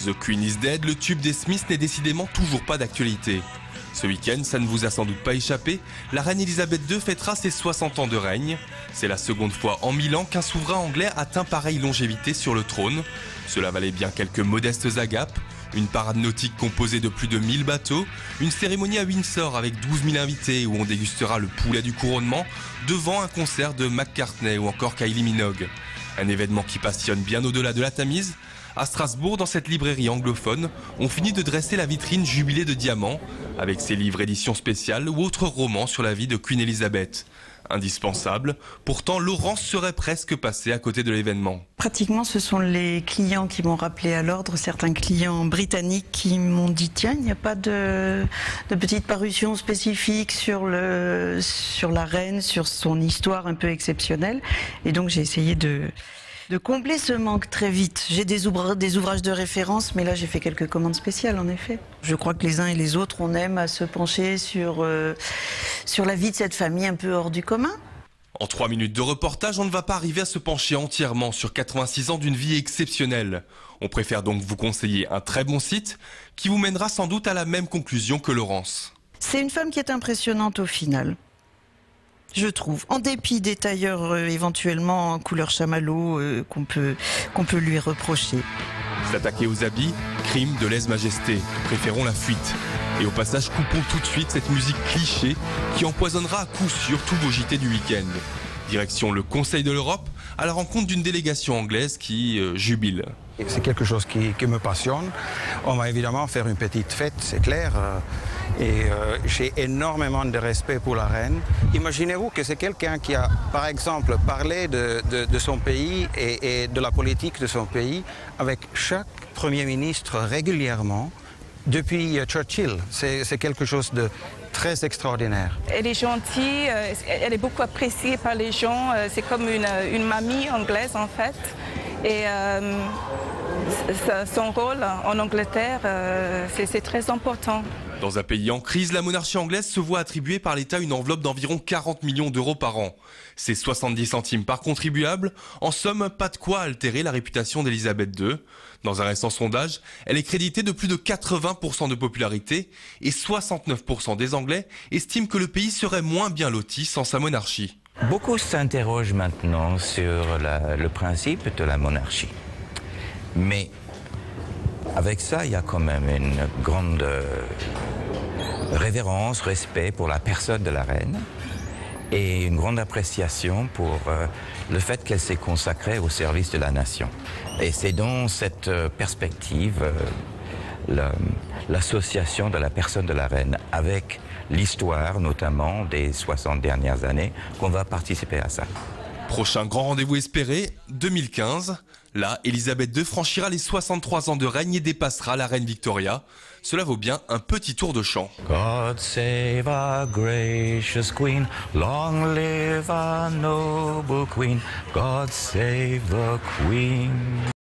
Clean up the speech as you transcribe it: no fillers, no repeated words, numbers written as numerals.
The Queen is Dead, le tube des Smiths n'est décidément toujours pas d'actualité. Ce week-end, ça ne vous a sans doute pas échappé, la reine Elisabeth II fêtera ses 60 ans de règne. C'est la seconde fois en 1000 ans qu'un souverain anglais atteint pareille longévité sur le trône. Cela valait bien quelques modestes agapes, une parade nautique composée de plus de 1000 bateaux, une cérémonie à Windsor avec 12 000 invités où on dégustera le poulet du couronnement, devant un concert de McCartney ou encore Kylie Minogue. Un événement qui passionne bien au-delà de la Tamise. À Strasbourg, dans cette librairie anglophone, on finit de dresser la vitrine Jubilé de diamants, avec ses livres éditions spéciales ou autres romans sur la vie de Queen Elizabeth. Indispensable, pourtant Laurence serait presque passée à côté de l'événement. Pratiquement, ce sont les clients qui m'ont rappelé à l'ordre, certains clients britanniques qui m'ont dit « Tiens, il n'y a pas de petite parution spécifique sur la reine, sur son histoire un peu exceptionnelle ». Et donc j'ai essayé de combler ce manque très vite. J'ai des ouvrages de référence, mais là j'ai fait quelques commandes spéciales en effet. Je crois que les uns et les autres, on aime à se pencher sur la vie de cette famille un peu hors du commun. En 3 minutes de reportage, on ne va pas arriver à se pencher entièrement sur 86 ans d'une vie exceptionnelle. On préfère donc vous conseiller un très bon site qui vous mènera sans doute à la même conclusion que Laurence. C'est une femme qui est impressionnante au final. Je trouve, en dépit des tailleurs éventuellement en couleur chamallow qu'on peut lui reprocher. S'attaquer aux habits, crime de lèse-majesté. Préférons la fuite. Et au passage, coupons tout de suite cette musique cliché qui empoisonnera à coup sûr tous vos JT du week-end. Direction le Conseil de l'Europe, à la rencontre d'une délégation anglaise qui jubile. C'est quelque chose qui me passionne. On va évidemment faire une petite fête, c'est clair. Et j'ai énormément de respect pour la reine. Imaginez-vous que c'est quelqu'un qui a, par exemple, parlé de son pays et de la politique de son pays avec chaque Premier ministre régulièrement depuis Churchill. C'est quelque chose de très extraordinaire. Elle est gentille, elle est beaucoup appréciée par les gens. C'est comme une mamie anglaise en fait. Et son rôle en Angleterre, c'est très important. Dans un pays en crise, la monarchie anglaise se voit attribuer par l'État une enveloppe d'environ 40 millions d'euros par an. C'est 70 centimes par contribuable. En somme, pas de quoi altérer la réputation d'Elisabeth II. Dans un récent sondage, elle est créditée de plus de 80% de popularité et 69% des Anglais estiment que le pays serait moins bien loti sans sa monarchie. Beaucoup s'interrogent maintenant sur le principe de la monarchie. Mais avec ça, il y a quand même une grande révérence, respect pour la personne de la reine et une grande appréciation pour le fait qu'elle s'est consacrée au service de la nation. Et c'est dans cette perspective, l'association de la personne de la reine avec l'histoire, notamment des 60 dernières années, qu'on va participer à ça. Prochain grand rendez-vous espéré, 2015. Là, Elisabeth II franchira les 63 ans de règne et dépassera la reine Victoria. Cela vaut bien un petit tour de chant. God save our gracious queen, long live our noble queen, God save the queen.